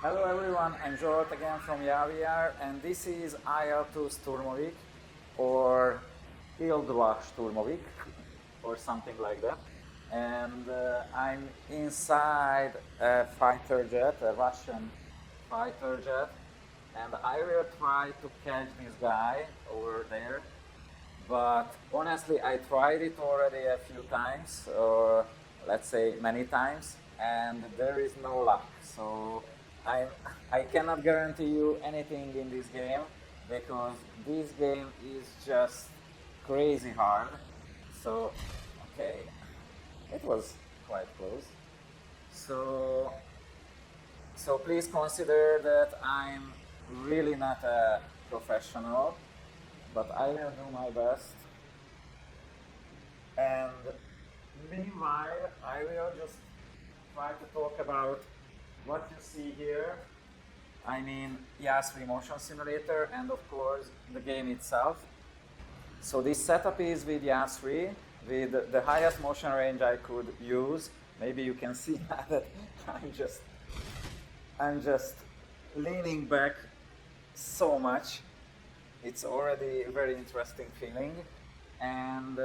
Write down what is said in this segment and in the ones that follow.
Hello everyone, I'm Zsolt again from Yaw VR, and this is IL2 Sturmovik, or IL2 Sturmovik, or something like that. And I'm inside a fighter jet, a Russian fighter jet, and I will try to catch this guy over there. But honestly, I tried it already a few times, or let's say many times, and there is no luck. So I, I cannot guarantee you anything in this game because this game is just crazy hard. So, okay, it was quite close. So, so please consider that I'm really not a professional, but I will do my best. And meanwhile, I will just try to talk about what you see here. I mean, YAW3 Motion Simulator, and of course, the game itself. So this setup is with YAW3, with the highest motion range I could use. Maybe you can see that I'm just leaning back so much. It's already a very interesting feeling, and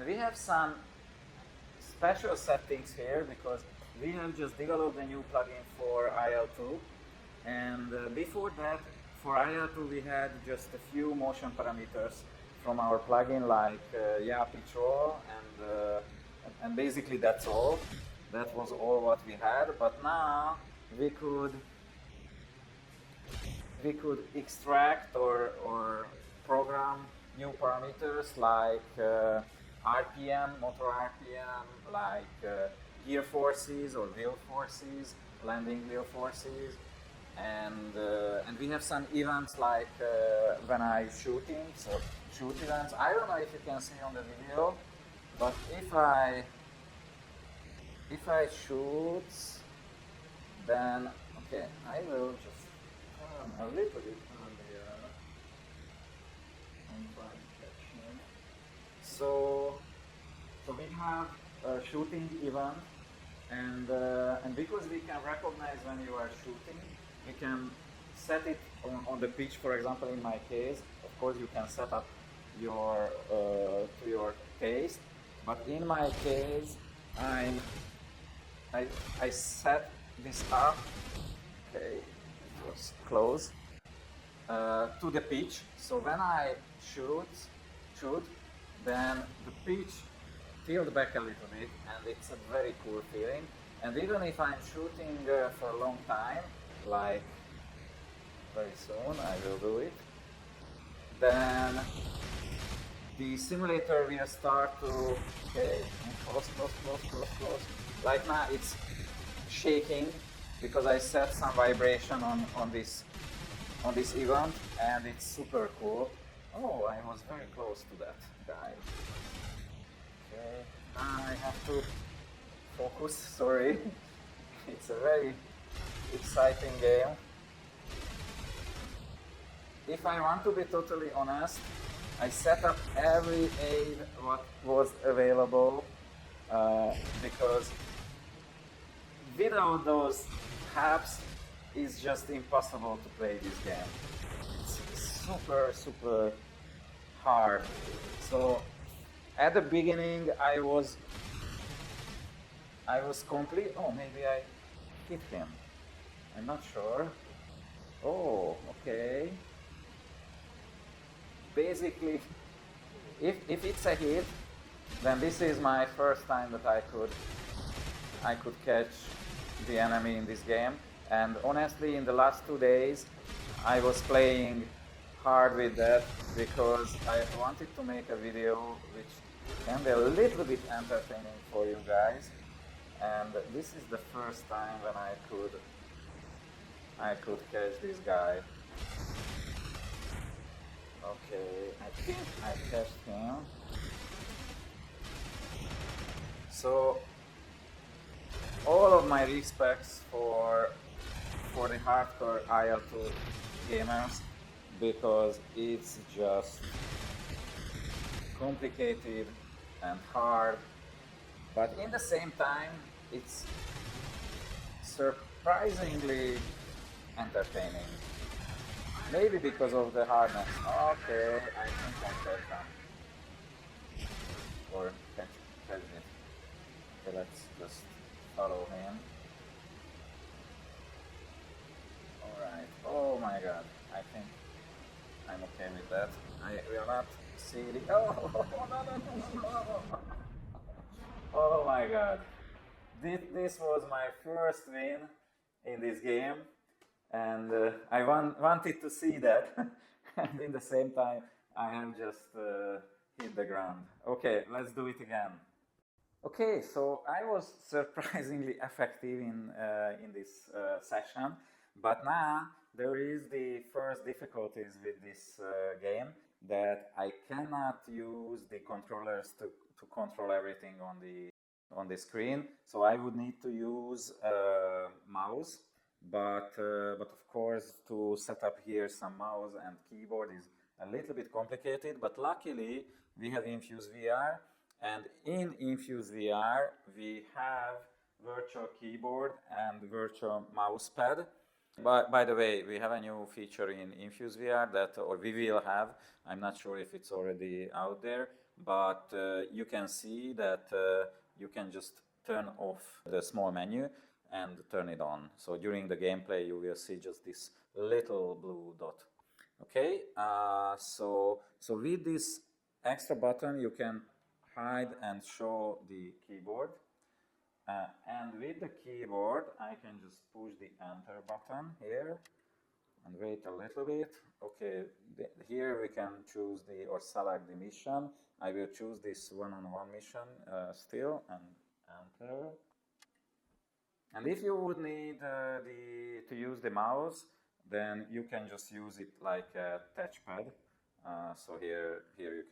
we have some special settings here because we have just developed a new plugin for IL2, and before that, for IL2 we had just a few motion parameters from our plugin, like yaw patrol, and basically that's all. That was all what we had, but now we could extract or program new parameters like RPM, motor RPM, like gear forces or wheel forces, landing wheel forces, and we have some events like when I'm shooting, so shoot events. I don't know if you can see on the video, but if I shoot, then okay, I will just a little bit on the catching. So we have a shooting event, and because we can recognize when you are shooting, we can set it on the pitch. For example, in my case, of course, you can set up your to your taste, but in my case, I set this up. Okay, it was close to the pitch. So when I shoot, then the pitch tilted back a little bit, and it's a very cool feeling. And even if I'm shooting for a long time, like very soon I will do it, then the simulator will start to, okay, close. Like now it's shaking because I set some vibration on this event, and it's super cool. Oh, I was very close to that guy. Okay, I have to focus, sorry. It's a very exciting game. If I want to be totally honest, I set up every aid what was available because without those apps, it's just impossible to play this game. It's super hard. So at the beginning I was complete. Oh, maybe I hit him. I'm not sure. Oh, okay. Basically, if it's a hit, then this is my first time that I could catch the enemy in this game. And honestly, in the last 2 days, I was playing hard with that because I wanted to make a video which can be a little bit entertaining for you guys. And this is the first time when I could catch this guy. Okay, I think I catched him. So all of my respects for the hardcore IL2 gamers, because it's just complicated and hard, but in the same time it's surprisingly entertaining. Maybe because of the hardness. Okay, I think I said that. Or catch it. Okay, let's just follow him. Alright, oh my god, I think I'm okay with that. I will not see the... Oh, no. Oh my god. This was my first win in this game, and I wanted to see that, and in the same time I have just hit the ground. Okay, let's do it again. Okay, so I was surprisingly effective in this session, but now there is the first difficulties with this game, that I cannot use the controllers to control everything on the screen. So I would need to use a mouse, but of course to set up here some mouse and keyboard is a little bit complicated. But luckily we have Infuse VR, and in Infuse VR we have virtual keyboard and virtual mouse pad. By the way, we have a new feature in Infuse VR that, or we will have, I'm not sure if it's already out there, but you can see that you can just turn off the small menu and turn it on. So during the gameplay you will see just this little blue dot. Okay, so with this extra button you can hide and show the keyboard. And with the keyboard, I can just push the enter button here and wait a little bit. Okay, here we can choose or select the mission. I will choose this one-on-one mission still and enter. And if you would need to use the mouse, then you can just use it like a touchpad. So here you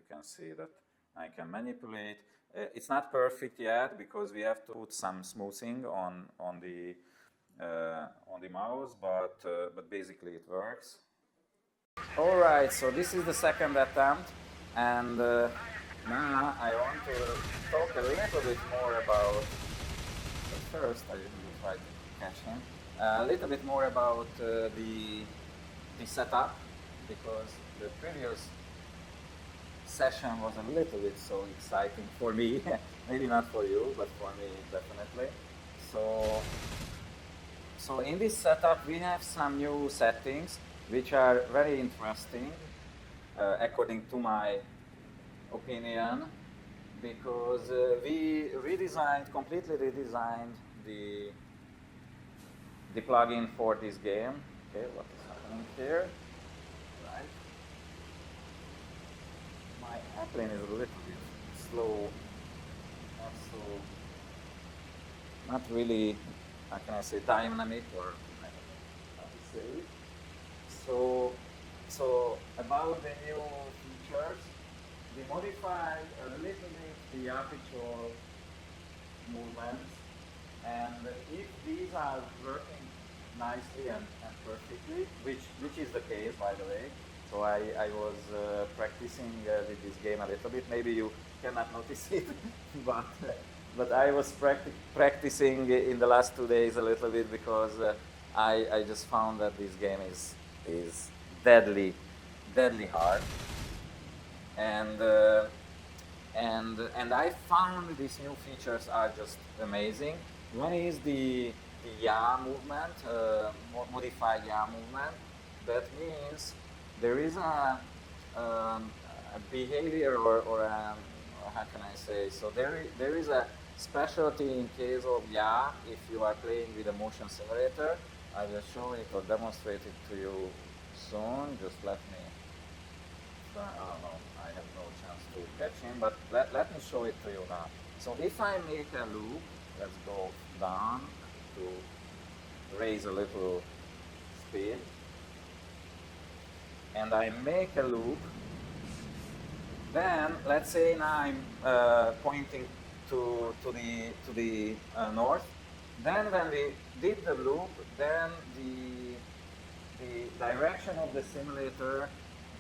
can see that I can manipulate. It's not perfect yet because we have to put some smoothing on the mouse, but basically it works. All right, so this is the second attempt, and now I want to talk a little bit more about. First, I will try to catch him. A little bit more about the setup, because the previous session was a little bit so exciting for me. Maybe not for you, but for me definitely. So in this setup we have some new settings which are very interesting according to my opinion, because we completely redesigned the plugin for this game. Okay, what is happening here? Right. My airplane is a little bit slow, not really, how can I say, dynamic, or I don't know how to say it. So about the new features, we modified a little bit the aperture movements, and if these are working nicely and perfectly, which is the case, by the way. So I was practicing with this game a little bit. Maybe you cannot notice it, but I was practicing in the last 2 days a little bit, because I just found that this game is deadly hard, and I found these new features are just amazing. One is the yaw movement, modified yaw movement. That means there is a behavior or how can I say, so there is a specialty in case of yaw if you are playing with a motion simulator. I will show it or demonstrate it to you soon. Just let me, I don't know, I have no chance to catch him, but let me show it to you now. So if I make a loop, let's go down to raise a little speed, and I make a loop, then let's say now I'm pointing to the north. Then when we did the loop, then the direction of the simulator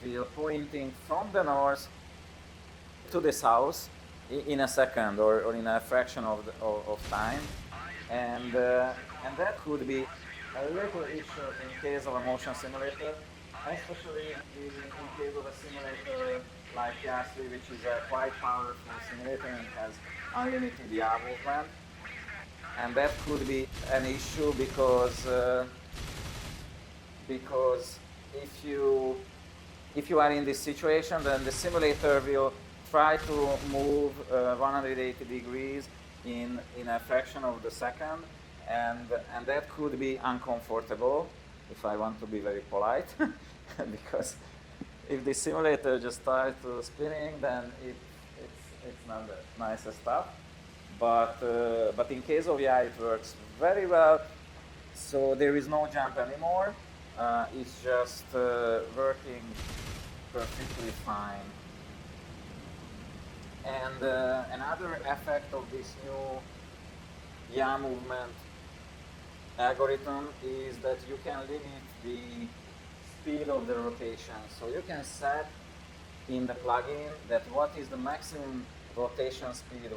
will pointing from the north to the south in a second or in a fraction of time, and that could be a little issue in case of a motion simulator, especially in case of a simulator like YAW3, which is a quite powerful simulator and has unlimited yaw movement. And that could be an issue because if you are in this situation, then the simulator will try to move 180 degrees in a fraction of the second, and that could be uncomfortable, if I want to be very polite, because if the simulator just starts to spinning, then it's not the nicest stuff. But in case of yaw, it works very well. So there is no jump anymore. It's just working perfectly fine. And another effect of this new yaw movement algorithm is that you can limit the speed of the rotation. So you can set in the plugin that what is the maximum rotation speed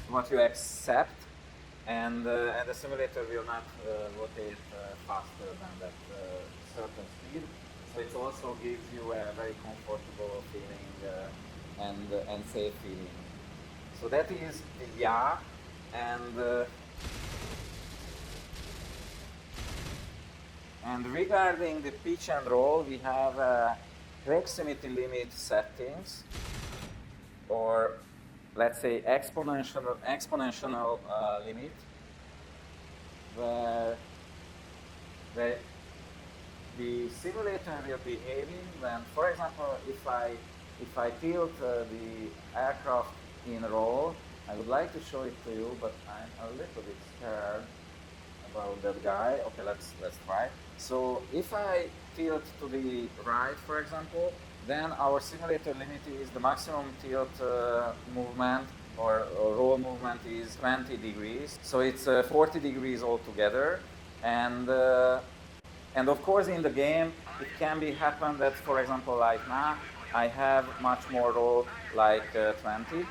what you accept, and the simulator will not rotate faster than that certain speed. So it also gives you a very comfortable feeling and safe feeling. So that is the yaw, and regarding the pitch and roll, we have proximity limit settings, or let's say exponential limit, where the simulator will be behaving when, for example, if I tilt the aircraft in roll. I would like to show it to you, but I'm a little bit scared about that guy. Okay, let's try. So if I tilt to the right, for example, then our simulator limit is the maximum tilt movement or roll movement is 20 degrees. So it's 40 degrees altogether. And of course in the game it can be happen that, for example, like now I have much more roll, like 20.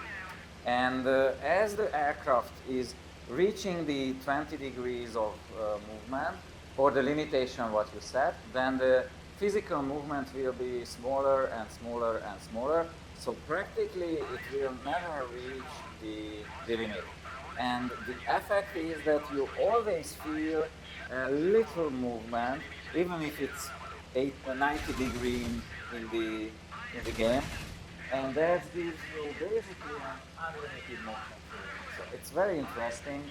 And as the aircraft is reaching the 20 degrees of movement, or the limitation what you set, then the physical movement will be smaller and smaller and smaller. So practically it will never reach the limit. And the effect is that you always feel a little movement, even if it's 90 degrees in the game. And that gives you basically an unlimited motion feeling. So it's very interesting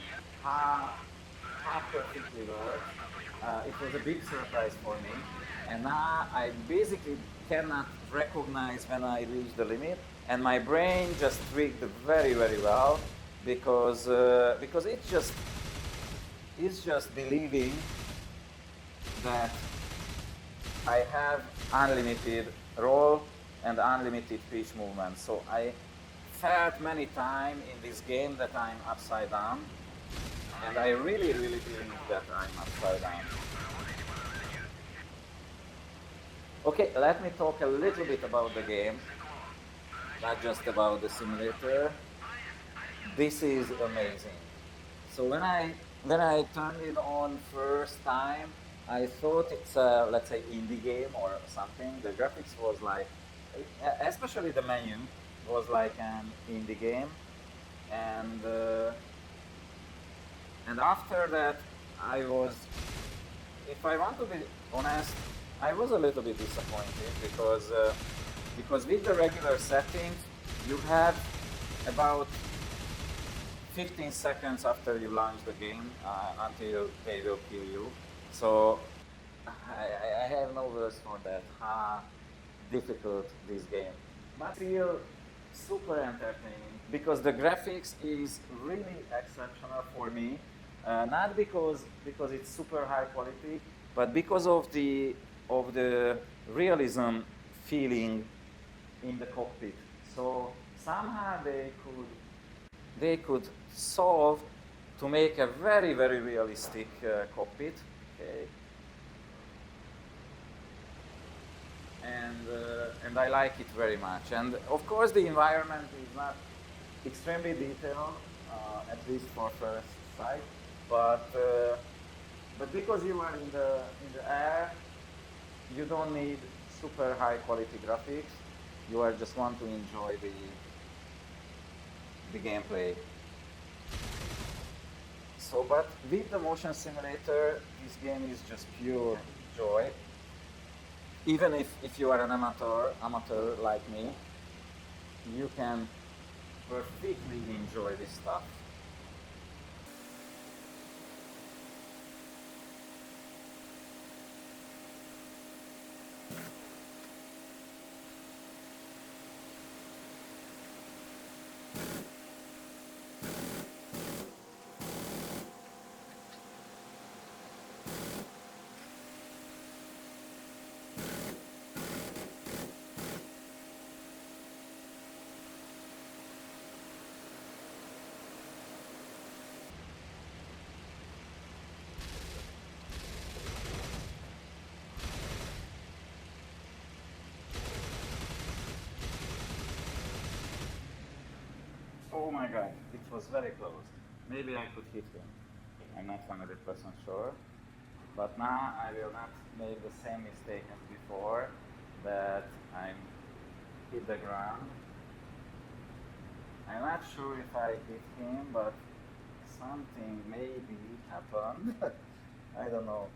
how perfectly works. It was a big surprise for me. And now I basically cannot recognize when I reach the limit. And my brain just tricked very, very well because it's just believing that I have unlimited roll and unlimited pitch movement. So I felt many times in this game that I'm upside down, and I really, really believe that I'm upside down. Okay, let me talk a little bit about the game, not just about the simulator. This is amazing. So when I turned it on first time, I thought it's a, let's say, indie game or something. The graphics was like, especially the menu was like an indie game, and after that I was, if I want to be honest, I was a little bit disappointed because with the regular settings you have about 15 seconds after you launch the game until they will kill you. So I have no words for that, how difficult this game. But still super entertaining because the graphics is really exceptional for me. Not because it's super high quality, but because of the realism feeling in the cockpit. So somehow they could solve to make a very, very realistic cockpit. Okay. And I like it very much. And of course the environment is not extremely detailed, at least for first sight, but But because you are in the air, you don't need super high quality graphics. You are just want to enjoy the gameplay. So, but with the motion simulator, this game is just pure joy. Even if you are an amateur like me, you can perfectly enjoy this stuff. Oh my god, it was very close. Maybe I could hit him. I'm not 100% sure. But now I will not make the same mistake as before, that I'm hit the ground. I'm not sure if I hit him, but something maybe happened. I don't know.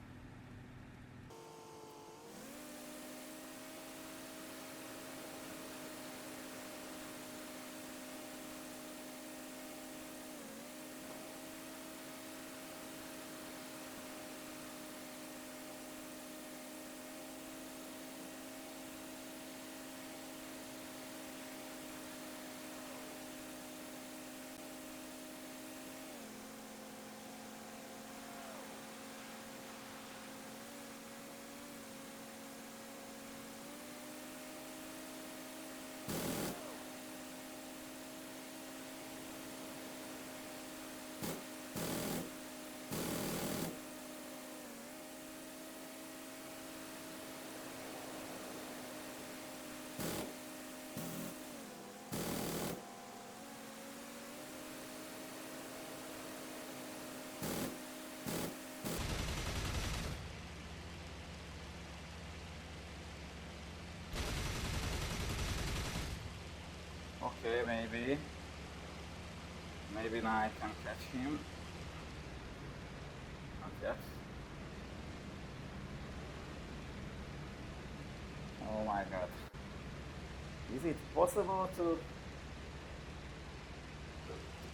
Okay, maybe. Maybe now I can catch him. Not yet. Oh my god. Is it possible to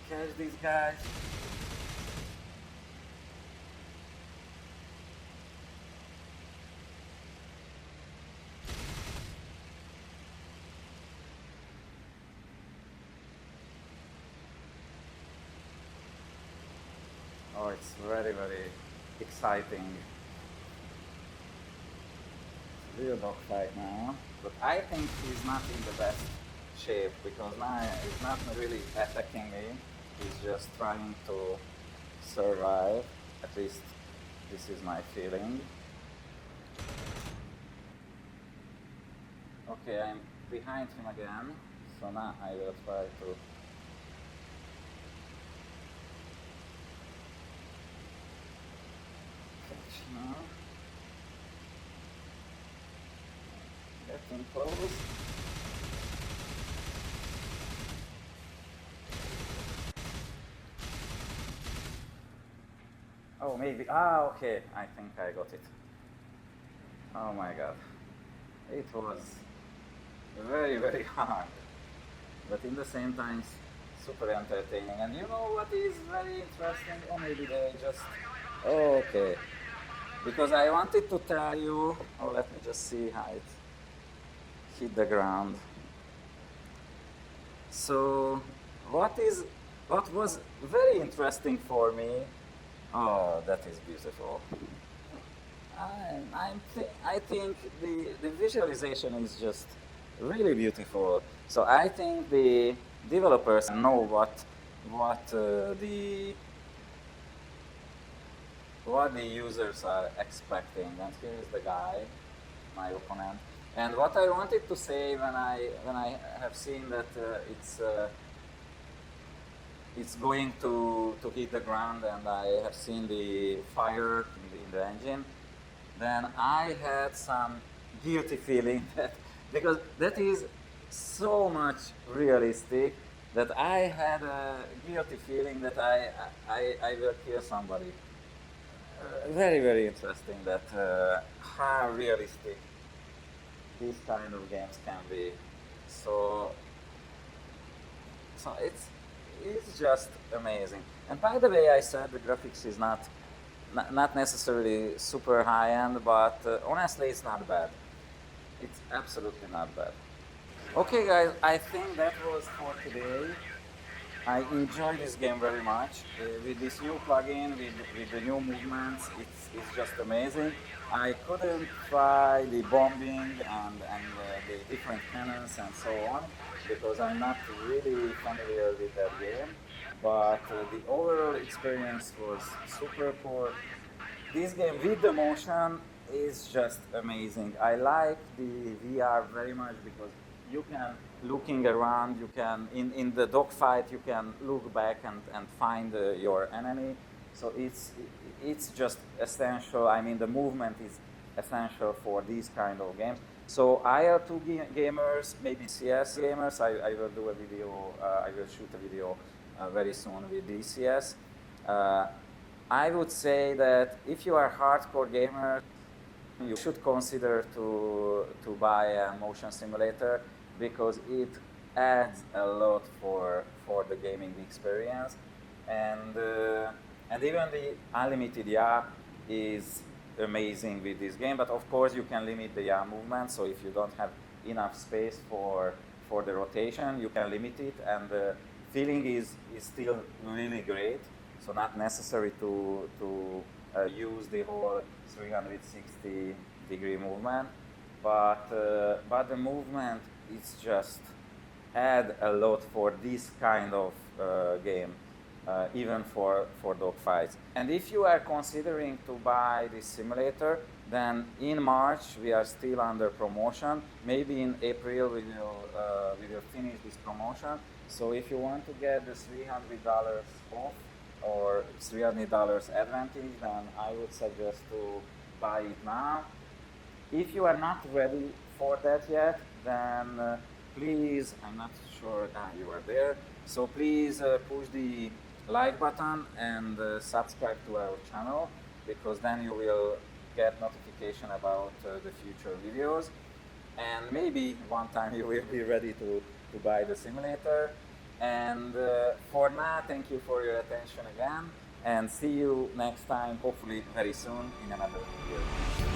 catch these guys? Oh, it's very, very exciting. Real dogfight now. But I think he's not in the best shape because now he's not really attacking me. He's just trying to survive. At least this is my feeling. Okay, I'm behind him again. So now I will try to catch him. Getting close. Oh, maybe. Ah, okay. I think I got it. Oh my god. It was very, very hard. But in the same time, super entertaining. And you know what is very interesting? Or maybe they just. Oh, okay. Because I wanted to tell you. Oh, let me just see how it hit the ground. So, what was very interesting for me? Oh, that is beautiful. I think the visualization is just really beautiful. So I think the developers know what the users are expecting. And here is the guy, my opponent. And what I wanted to say when I have seen that it's going to hit the ground, and I have seen the fire in the then I had some guilty feeling that, because that is so much realistic, that I had a guilty feeling that I will kill somebody. Very, very interesting that how realistic these kind of games can be. So, so it's just amazing. And by the way, I said the graphics is not necessarily super high end, but honestly, it's not bad. It's absolutely not bad. Okay, guys, I think that was for today. I enjoy this game very much. With this new plugin, with the new movements, it's just amazing. I couldn't try the bombing and the different cannons and so on because I'm not really familiar with that game. But the overall experience was super cool. This game with the motion is just amazing. I like the VR very much because you can, looking around, you can, in the dogfight, you can look back and find your enemy. So it's just essential. I mean, the movement is essential for these kind of games. So IL2 gamers, maybe CS gamers, I will do a video, I will shoot a video very soon with DCS. I would say that if you are a hardcore gamer, you should consider to buy a motion simulator because it adds a lot for the gaming experience, and even the unlimited yaw is amazing with this game. But of course, you can limit the yaw movement. So if you don't have enough space for the rotation, you can limit it, and the feeling is still really great. So not necessary to use the whole 360-degree movement, but the movement is just add a lot for this kind of game, even for dogfights. And if you are considering to buy this simulator, then in March we are still under promotion. Maybe in April we will finish this promotion. So if you want to get the $300 off or $300 advantage, then I would suggest to buy it now. If you are not ready for that yet, then please, I'm not sure you are there, so please push the like button and subscribe to our channel, because then you will get notification about the future videos, and maybe one time you will be ready to buy the simulator. And for now, thank you for your attention again, and see you next time, hopefully very soon, in another video.